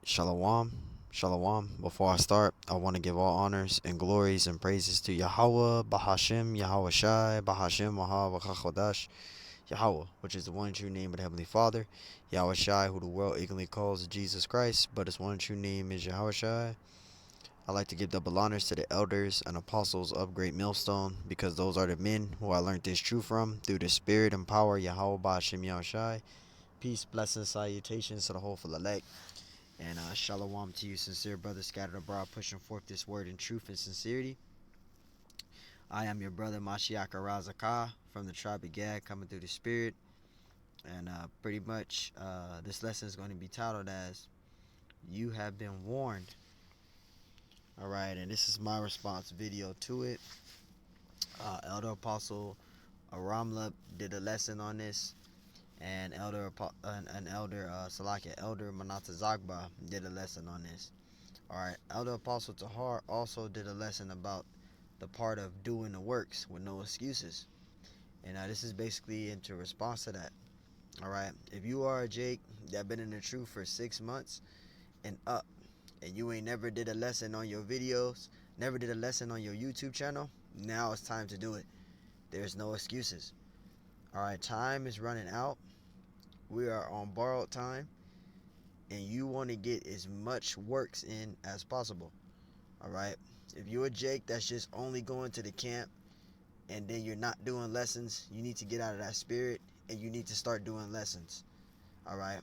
Shalom. Shalom. Before I start, I want to give all honors and glories and praises to Yahweh, Bahashim, Yahweh Shai, Bahashim, Maha, Yahweh, which is the one true name of the Heavenly Father, Yahweh Shai, who the world ignorantly calls Jesus Christ, but his one true name is Yahweh Shai. I like to give double honors to the elders and apostles of Great Millstone, because those are the men who I learned this truth from through the spirit and power, Yahweh, Bahashim, Yahweh Shai. Peace, blessings, salutations to the whole full elect. And shalom to you, sincere brothers scattered abroad, pushing forth this word in truth and sincerity. I am your brother Mashiach Arazakah from the tribe of Gad, coming through the spirit. And pretty much this lesson is going to be titled as You Have Been Warned. Alright, and this is my response video to it. Elder Apostle Aramla did a lesson on this. And Elder Salakia, Elder Manata Zagba did a lesson on this. Alright, Elder Apostle Tahar also did a lesson about the part of doing the works with no excuses. And this is basically into response to that. Alright, if you are a Jake that been in the truth for 6 months and up, and you ain't never did a lesson on your videos, never did a lesson on your YouTube channel, now it's time to do it. There's no excuses. Alright, time is running out. We are on borrowed time, and you want to get as much works in as possible. Alright, if you're a Jake that's just only going to the camp and then you're not doing lessons, you need to get out of that spirit and you need to start doing lessons. Alright,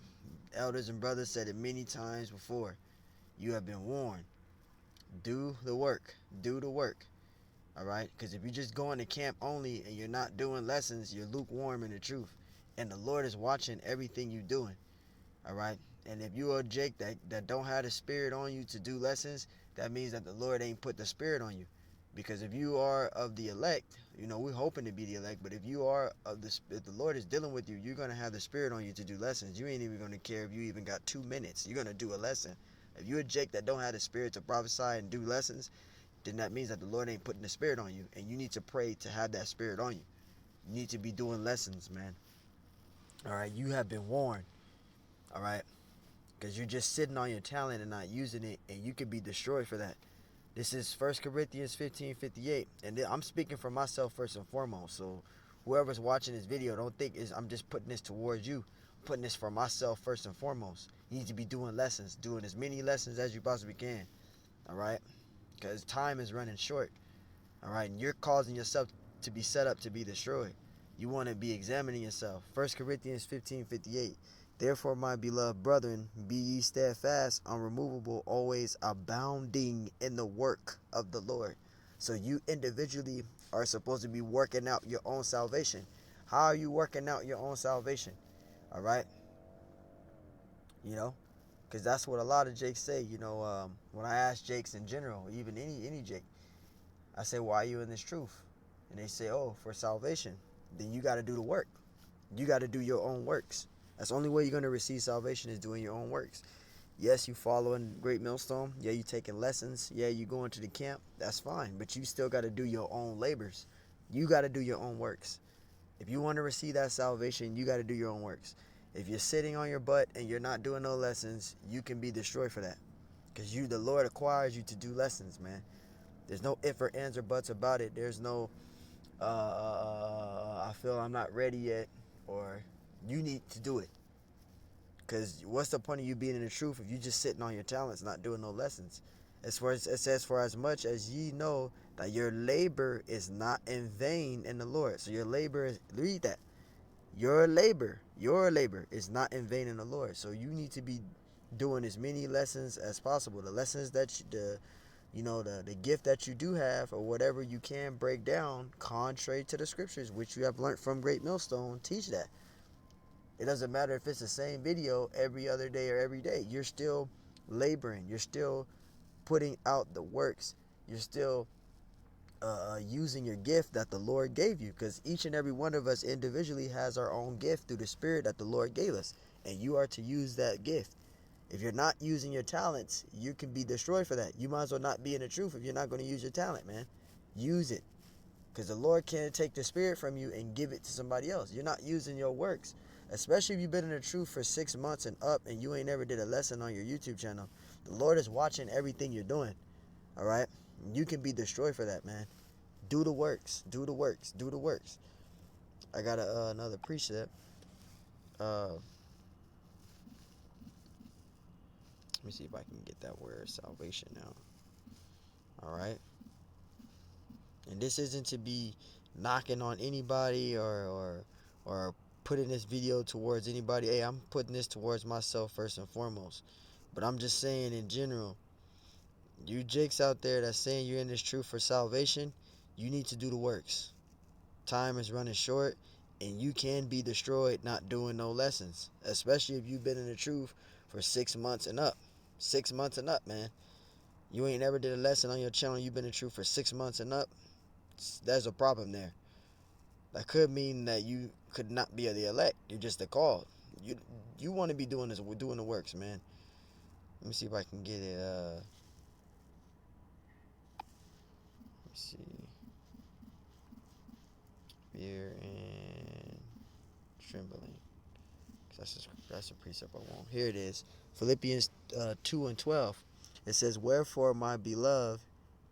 elders and brothers said it many times before. You have been warned. Do the work. Do the work. Alright, because if you're just going to camp only and you're not doing lessons, you're lukewarm in the truth. And the Lord is watching everything you're doing. Alright, and if you are a Jake that don't have the spirit on you to do lessons, that means that the Lord ain't put the spirit on you. Because if you are of the elect, we're hoping to be the elect, but if you are if the Lord is dealing with you, you're going to have the spirit on you to do lessons. You ain't even going to care if you even got 2 minutes. You're going to do a lesson. If you're a Jake that don't have the spirit to prophesy and do lessons, then that means that the Lord ain't putting the spirit on you, and you need to pray to have that spirit on you. You need to be doing lessons, man. Alright, you have been warned. Alright, because you're just sitting on your talent and not using it, and you could be destroyed for that. This is 1 Corinthians 15:58, and I'm speaking for myself first and foremost. So whoever's watching this video, don't think I'm just putting this towards you. I'm putting this for myself first and foremost. You need to be doing lessons, doing as many lessons as you possibly can. All right, because time is running short. All right, and you're causing yourself to be set up to be destroyed. You want to be examining yourself. 1 Corinthians 15:58. Therefore, my beloved brethren, be ye steadfast, unremovable, always abounding in the work of the Lord. So you individually are supposed to be working out your own salvation. How are you working out your own salvation? All right, because that's what a lot of Jakes say. When I ask Jakes in general, even any Jake, I say, why are you in this truth? And they say, oh, for salvation. Then you got to do the work. You got to do your own works. That's the only way you're going to receive salvation is doing your own works. Yes, you following Great Millstone. Yeah, you taking lessons. Yeah, you going to the camp. That's fine. But you still got to do your own labors. You got to do your own works. If you want to receive that salvation, you got to do your own works. If you're sitting on your butt and you're not doing no lessons, you can be destroyed for that. Because the Lord acquires you to do lessons, man. There's no if or ands or buts about it. There's no, I feel I'm not ready yet, or you need to do it. Because what's the point of you being in the truth if you just sitting on your talents, not doing no lessons? As far as it says, for as much as ye know that your labor is not in vain in the Lord. So your labor is, read that. Your labor is not in vain in the Lord. So you need to be doing as many lessons as possible. The lessons that the gift that you do have, or whatever you can break down contrary to the scriptures, which you have learned from Great Millstone, teach that. It doesn't matter if it's the same video every other day or every day. You're still laboring. You're still putting out the works. You're still using your gift that the Lord gave you, because each and every one of us individually has our own gift through the Spirit that the Lord gave us, and you are to use that gift. If you're not using your talents, you can be destroyed for that. You might as well not be in the truth if you're not going to use your talent, man. Use it. Because the Lord can't take the spirit from you and give it to somebody else. You're not using your works. especially if you've been in the truth for 6 months and up and you ain't never did a lesson on your YouTube channel. The Lord is watching everything you're doing. All right? You can be destroyed for that, man. Do the works. Do the works. Do the works. I got another precept. Let me see if I can get that word salvation now. All right? And this isn't to be knocking on anybody or putting this video towards anybody. Hey, I'm putting this towards myself first and foremost. But I'm just saying in general, you jakes out there that's saying you're in this truth for salvation, you need to do the works. Time is running short, and you can be destroyed not doing no lessons, especially if you've been in the truth for 6 months and up. 6 months and up, man. You ain't never did a lesson on your channel. You've been in the truth for 6 months and up. There's a problem there. That could mean that you could not be the elect. You're just a called. You want to be doing the works, man. Let me see if I can get it. Let me see. Fear and trembling. That's a precept I want. Here it is. Philippians 2:12. It says, "Wherefore, my beloved,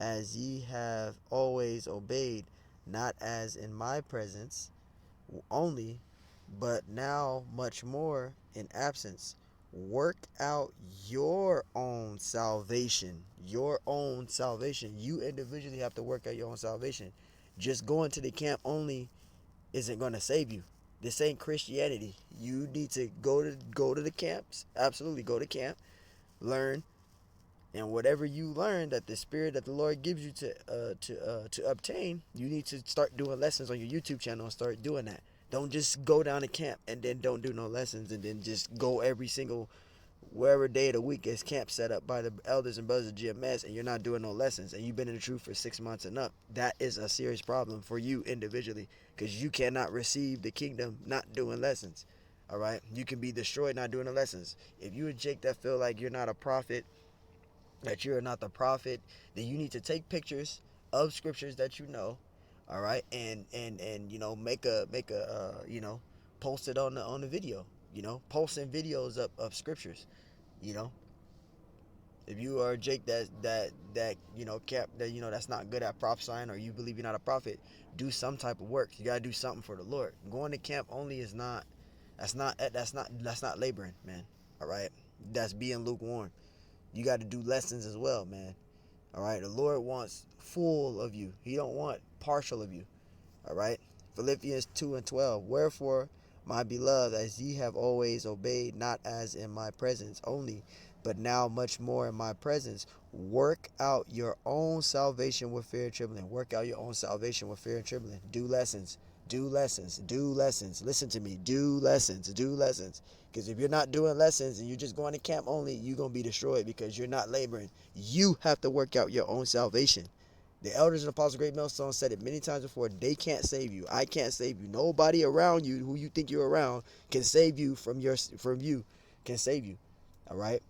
as ye have always obeyed, not as in my presence only, but now much more in absence, work out your own salvation." Your own salvation. You individually have to work out your own salvation. Just going to the camp only isn't going to save you. This ain't Christianity. You need to go to the camps. Absolutely, go to camp, learn, and whatever you learn that the Spirit that the Lord gives you to obtain, you need to start doing lessons on your YouTube channel and start doing that. Don't just go down to camp and then don't do no lessons and then just go every single wherever day of the week is camp set up by the elders and brothers of GMS and you're not doing no lessons and you've been in the truth for 6 months and up. That is a serious problem for you individually because you cannot receive the kingdom not doing lessons. All right, you can be destroyed not doing the lessons. If you a Jake that feel like you're not a prophet, that you're not the prophet, then you need to take pictures of scriptures that you know, all right, and make a post it on the video, posting videos of scriptures, you know. If you are Jake that's not good at prophesying, or you believe you're not a prophet, do some type of work. You gotta do something for the Lord. Going to camp only is not that's not laboring, man. All right, that's being lukewarm. You got to do lessons as well, man. All right, the Lord wants full of you. He don't want partial of you. All right, Philippians 2:12. "Wherefore, my beloved, as ye have always obeyed, not as in my presence only, but now much more in my presence, work out your own salvation with fear and trembling." Work out your own salvation with fear and trembling. Do lessons. Do lessons. Do lessons. Listen to me. Do lessons. Do lessons. Because if you're not doing lessons and you're just going to camp only, you're going to be destroyed because you're not laboring. You have to work out your own salvation. The elders and apostles of Great Millstone said it many times before. They can't save you. I can't save you. Nobody around you who you think you're around can save you from you. Can save you. All right.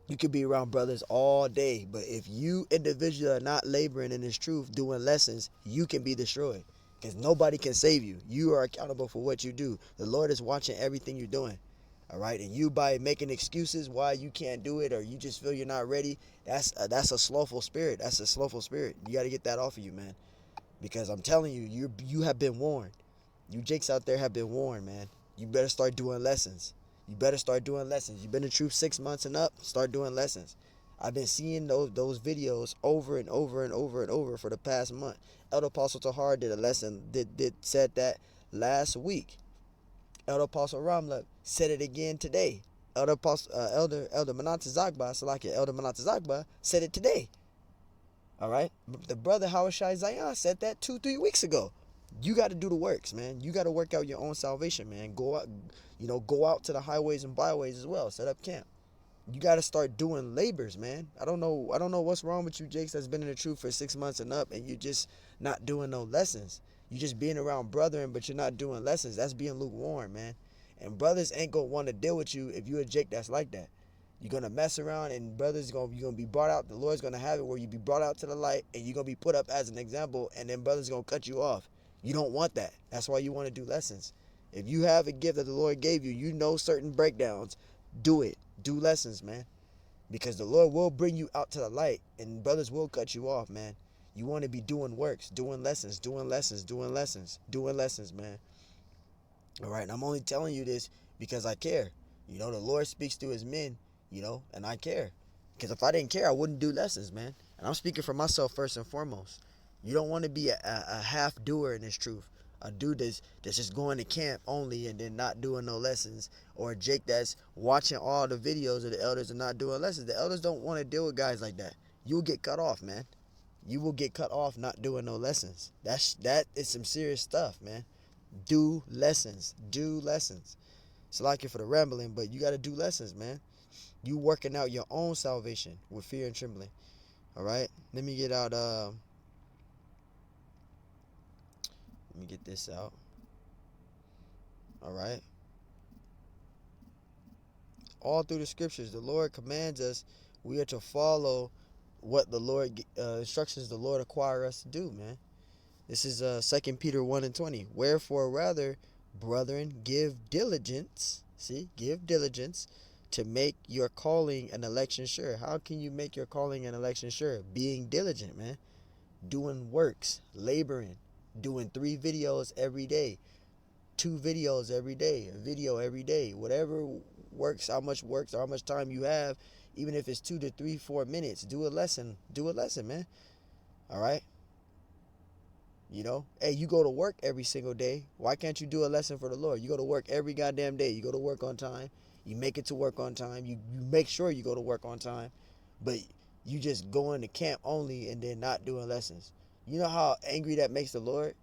You could be around brothers all day, but if you individually are not laboring in this truth, doing lessons, you can be destroyed because nobody can save you. You are accountable for what you do. The Lord is watching everything you're doing. All right, and you by making excuses why you can't do it or you just feel you're not ready, that's a slothful spirit. That's a slothful spirit. You got to get that off of you, man. Because I'm telling you, you have been warned. You jakes out there have been warned, man. You better start doing lessons. You better start doing lessons. You've been in truth 6 months and up. Start doing lessons. I've been seeing those videos over and over and over and over for the past month. Elder Apostle Tahar did a lesson. Said that last week. Elder Apostle Ramla said it again today. Elder Apostle Elder Manata Zagba, Salakia Elder Manata Zagba said it today. All right, the brother Howard Shai Zion said that 2-3 weeks ago. You got to do the works, man. You got to work out your own salvation, man. Go out, go out to the highways and byways as well. Set up camp. You got to start doing labors, man. I don't know what's wrong with you, Jakes, that's been in the truth for 6 months and up, and you just not doing no lessons. You just being around brethren, but you're not doing lessons. That's being lukewarm, man. And brothers ain't gonna want to deal with you if you a Jake that's like that. You're gonna mess around, and brothers you're gonna be brought out. The Lord's gonna have it where you be brought out to the light, and you're gonna be put up as an example, and then brothers gonna cut you off. You don't want that. That's why you want to do lessons. If you have a gift that the Lord gave you, you know certain breakdowns, do it. Do lessons, man. Because the Lord will bring you out to the light, and brothers will cut you off, man. You want to be doing works, doing lessons, doing lessons, doing lessons, doing lessons, man. All right, and I'm only telling you this because I care. You know, the Lord speaks to his men, you know, and I care. Because if I didn't care, I wouldn't do lessons, man. And I'm speaking for myself first and foremost. You don't want to be a half doer in this truth. A dude that's just going to camp only and then not doing no lessons. Or a Jake that's watching all the videos of the elders and not doing lessons. The elders don't want to deal with guys like that. You'll get cut off, man. You will get cut off not doing no lessons. That is some serious stuff, man. Do lessons. Do lessons. It's like it for the rambling, but you got to do lessons, man. You working out your own salvation with fear and trembling. All right. Let me get out. Let me get this out. All right. All through the scriptures, the Lord commands us. We are to follow what the Lord instructions the Lord require us to do, man. This is 2 Peter 1:20. Wherefore, rather, brethren, give diligence. See, give diligence to make your calling and election sure. How can you make your calling and election sure? Being diligent, man. Doing works, laboring, doing 3 videos every day, 2 videos every day, a video every day. Whatever works, how much time you have, even if it's 2 to 3, 4 minutes, do a lesson. Do a lesson, man. All right. You know, hey, you go to work every single day. Why can't you do a lesson for the Lord? You go to work every goddamn day. You go to work on time. You make it to work on time. You make sure you go to work on time. But you just going to camp only and then not doing lessons. You know how angry that makes the Lord?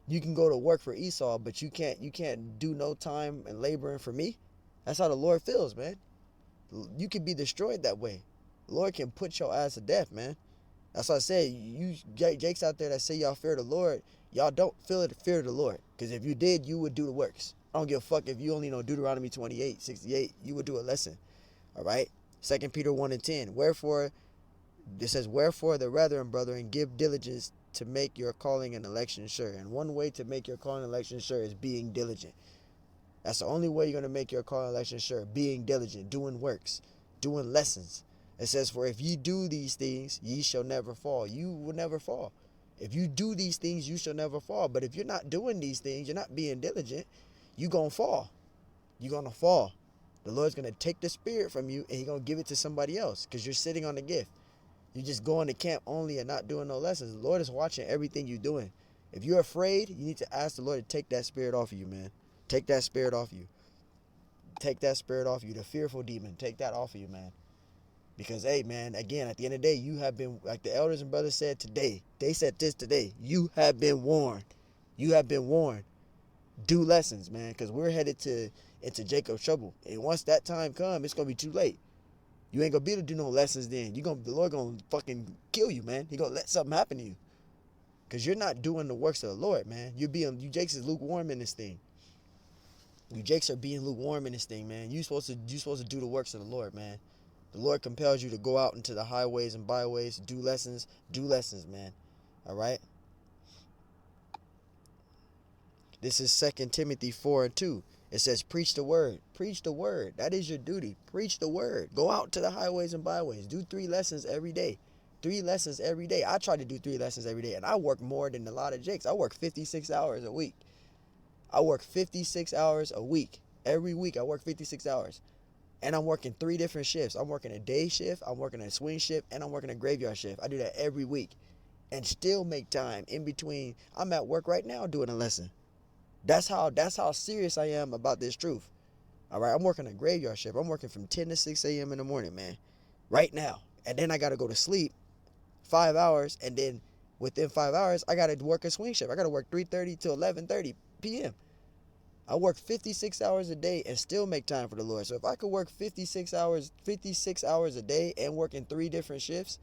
You can go to work for Esau, but you can't do no time and laboring for me. That's how the Lord feels, man. You can be destroyed that way. The Lord can put your ass to death, man. That's why I said, you Jakes out there that say y'all fear the Lord, y'all don't feel the fear of the Lord. Because if you did, you would do the works. I don't give a fuck if you only know Deuteronomy 28:68. You would do a lesson. All right? 2 Peter 1:10. Wherefore, it says, wherefore the brethren, give diligence to make your calling and election sure. And one way to make your calling and election sure is being diligent. That's the only way you're going to make your calling and election sure. Being diligent, doing works, doing lessons. It says, for if ye do these things, ye shall never fall. You will never fall. If you do these things, you shall never fall. But if you're not doing these things, you're not being diligent, you're going to fall. You're going to fall. The Lord's going to take the spirit from you and he's going to give it to somebody else because you're sitting on the gift. You're just going to camp only and not doing no lessons. The Lord is watching everything you're doing. If you're afraid, you need to ask the Lord to take that spirit off of you, man. Take that spirit off you. Take that spirit off you. The fearful demon, take that off of you, man. Because, hey, man, again, at the end of the day, you have been, like the elders and brothers said today, they said this today, you have been warned. You have been warned. Do lessons, man, because we're headed into Jacob's trouble. And once that time comes, it's going to be too late. You ain't going to be able to do no lessons then. The Lord going to fucking kill you, man. He going to let something happen to you. Because you're not doing the works of the Lord, man. You Jakes is lukewarm in this thing. You Jakes are being lukewarm in this thing, man. You supposed to do the works of the Lord, man. The Lord compels you to go out into the highways and byways, do lessons, man. All right? This is 2 Timothy 4:2. It says, preach the word. Preach the word. That is your duty. Preach the word. Go out to the highways and byways. Do 3 lessons every day. 3 lessons every day. I try to do 3 lessons every day, and I work more than a lot of Jakes. I work 56 hours a week. I work 56 hours a week. Every week I work 56 hours. And I'm working 3 different shifts. I'm working a day shift, I'm working a swing shift, and I'm working a graveyard shift. I do that every week. And still make time in between. I'm at work right now doing a lesson. That's how serious I am about this truth. All right, I'm working a graveyard shift. I'm working from 10 to 6 a.m. in the morning, man. Right now. And then I got to go to sleep 5 hours. And then within 5 hours, I got to work a swing shift. I got to work 3:30 to 11:30 p.m. I work 56 hours a day and still make time for the Lord. So if I could work 56 hours a day and work in 3 different shifts,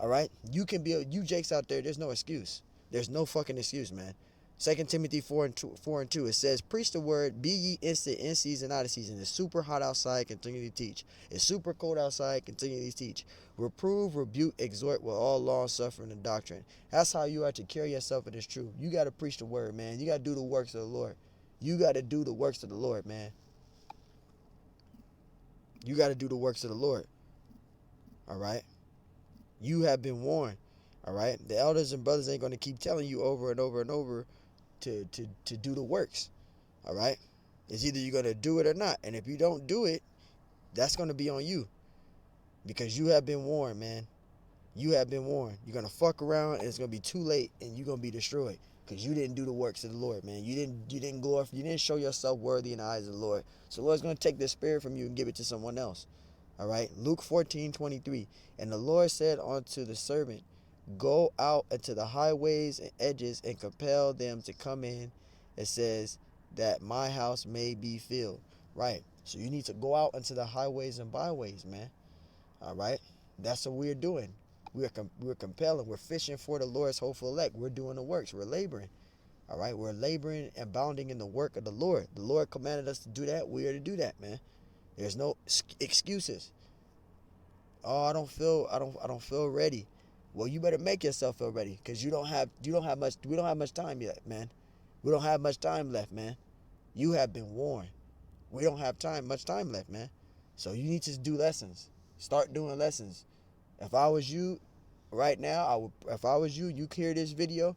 all right, you Jakes out there, there's no excuse. There's no fucking excuse, man. 2 Timothy 4:2, it says, preach the word, be ye instant in season, out of season. It's super hot outside, continue to teach. It's super cold outside, continue to teach. Reprove, rebuke, exhort with all long suffering and doctrine. That's how you are to carry yourself in this truth. You got to preach the word, man. You got to do the works of the Lord. You got to do the works of the Lord, man. You got to do the works of the Lord. All right? You have been warned. All right? The elders and brothers ain't going to keep telling you over and over and over to do the works. All right? It's either you're going to do it or not. And if you don't do it, that's going to be on you. Because you have been warned, man. You have been warned. You're going to fuck around and it's going to be too late and you're going to be destroyed. Because you didn't do the works of the Lord, man. You didn't glorify, you didn't show yourself worthy in the eyes of the Lord. So the Lord's going to take the spirit from you and give it to someone else. All right? Luke 14:23. And the Lord said unto the servant, go out into the highways and edges and compel them to come in. It says that my house may be filled. Right? So you need to go out into the highways and byways, man. All right? That's what we're doing. We're compelling. We're fishing for the Lord's hopeful elect. We're doing the works. We're laboring. All right? We're laboring and bounding in the work of the Lord. The Lord commanded us to do that. We are to do that, man. There's no excuses. Oh, I don't feel ready. Well, you better make yourself feel ready, because we don't have much time yet, man. We don't have much time left, man. You have been warned. We don't have much time left, man. So you need to do lessons. Start doing lessons. If I was you right now, if I was you, you hear this video,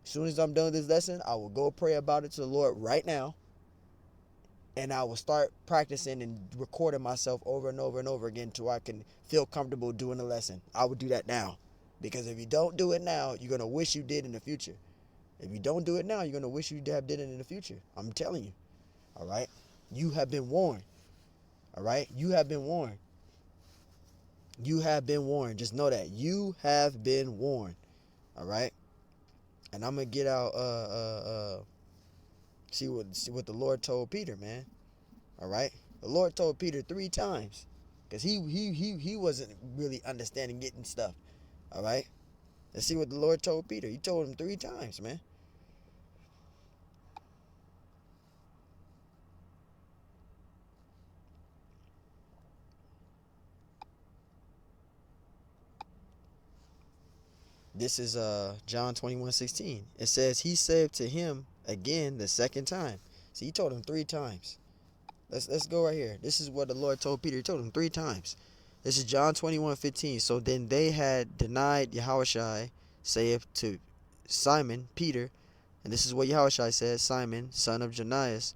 as soon as I'm done with this lesson, I will go pray about it to the Lord right now. And I will start practicing and recording myself over and over and over again until I can feel comfortable doing the lesson. I would do that now. Because if you don't do it now, you're going to wish you did in the future. If you don't do it now, you're going to wish you did it in the future. I'm telling you. All right? You have been warned. All right? You have been warned. You have been warned. Just know that. You have been warned. All right? And I'm going to get out, see what the Lord told Peter, man. All right? The Lord told Peter 3 times. Because he wasn't really understanding getting stuff. All right? Let's see what the Lord told Peter. He told him 3 times, man. This is John 21:16. It says, he said to him again the second time. See, he told him 3 times. Let's go right here. This is what the Lord told Peter. He told him 3 times. This is John 21:15. So then they had denied Yahushua, saith to Simon, Peter, and this is what Yahushua says, Simon, son of Jonias,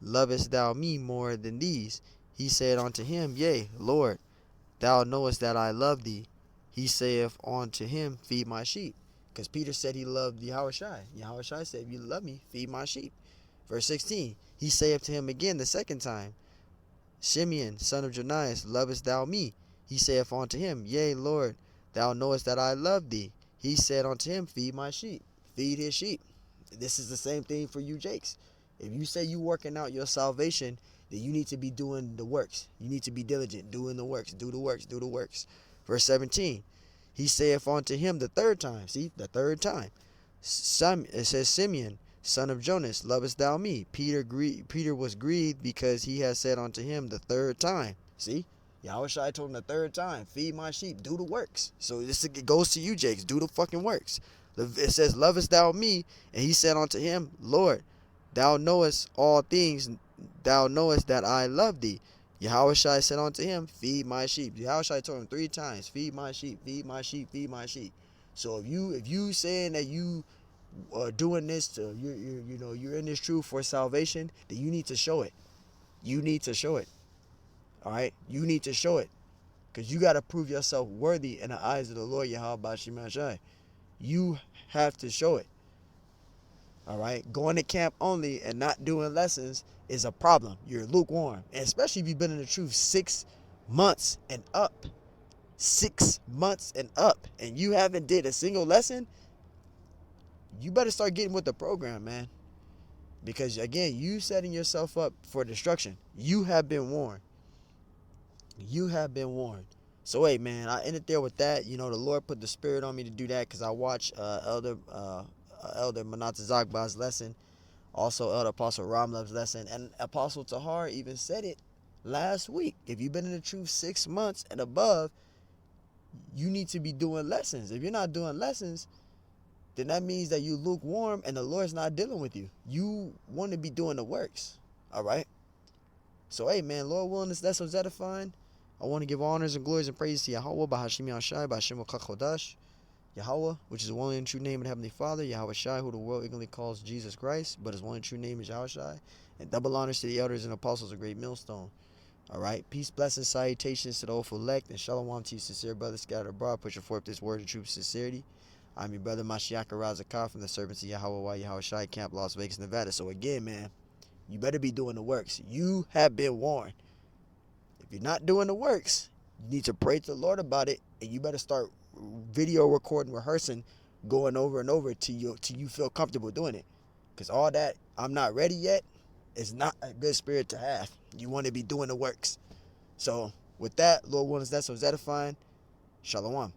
lovest thou me more than these? He said unto him, Yea, Lord, thou knowest that I love thee. He saith unto him, feed my sheep. Because Peter said he loved Yahushua. Yahushua said, if you love me, feed my sheep. Verse 16, he saith to him again the second time, Simeon, son of Jonias, lovest thou me? He saith unto him, Yea, Lord, thou knowest that I love thee. He said unto him, feed my sheep. Feed his sheep. This is the same thing for you, Jakes. If you say you working out your salvation, then you need to be doing the works. You need to be diligent, doing the works. Do the works, do the works. Verse 17, he saith unto him the third time. See, the third time. It says, Simeon, son of Jonas, lovest thou me? Peter was grieved because he had said unto him the third time. See, Yahushua told him the third time, feed my sheep, do the works. So it goes to you, Jakes, do the fucking works. It says, lovest thou me? And he said unto him, Lord, thou knowest all things, thou knowest that I love thee. Yahushua said unto him, feed my sheep. Yahushua told him 3 times, feed my sheep, feed my sheep, feed my sheep. So if you saying that you are doing this to you're in this truth for salvation, then you need to show it. You need to show it. All right, you need to show it, because you got to prove yourself worthy in the eyes of the Lord Yahweh Shemashai. You have to show it. All right, going to camp only and not doing lessons is a problem. You're lukewarm, and especially if you've been in the truth 6 months and up. 6 months and up, and you haven't did a single lesson. You better start getting with the program, man. Because again, you setting yourself up for destruction. You have been warned. You have been warned. So hey, man, I ended there with that. The Lord put the spirit on me to do that because I watched Elder Manata Zagba's lesson, also Elder Apostle Ramlev's lesson, and Apostle Tahar even said it last week. If you've been in the truth 6 months and above, you need to be doing lessons. If you're not doing lessons, then that means that you lukewarm and the Lord's not dealing with you. You want to be doing the works. All right? So, hey, man, Lord willing, that's what's edifying. I want to give honors and glories and praises to Yahweh, Bahashim Yahshai, Bahashim Chodash, Yahweh, which is the one and true name of the Heavenly Father, Yahweh Shai, who the world ignorantly calls Jesus Christ, but his one and true name is Yahweh Shai. And double honors to the elders and apostles of Great Millstone. All right? Peace, blessings, salutations to the hopeful elect, and shalom to you, sincere brothers scattered abroad, pushing forth this word of truth sincerity. I'm your brother Mashiach Razakah from the servants of Yahweh Yahweh Shai Camp, Las Vegas, Nevada. So again, man, you better be doing the works. You have been warned. If you're not doing the works, you need to pray to the Lord about it, and you better start video recording, rehearsing, going over and over till you feel comfortable doing it. Because all that, I'm not ready yet, is not a good spirit to have. You want to be doing the works. So with that, Lord willing, that's what's edifying. Shalom.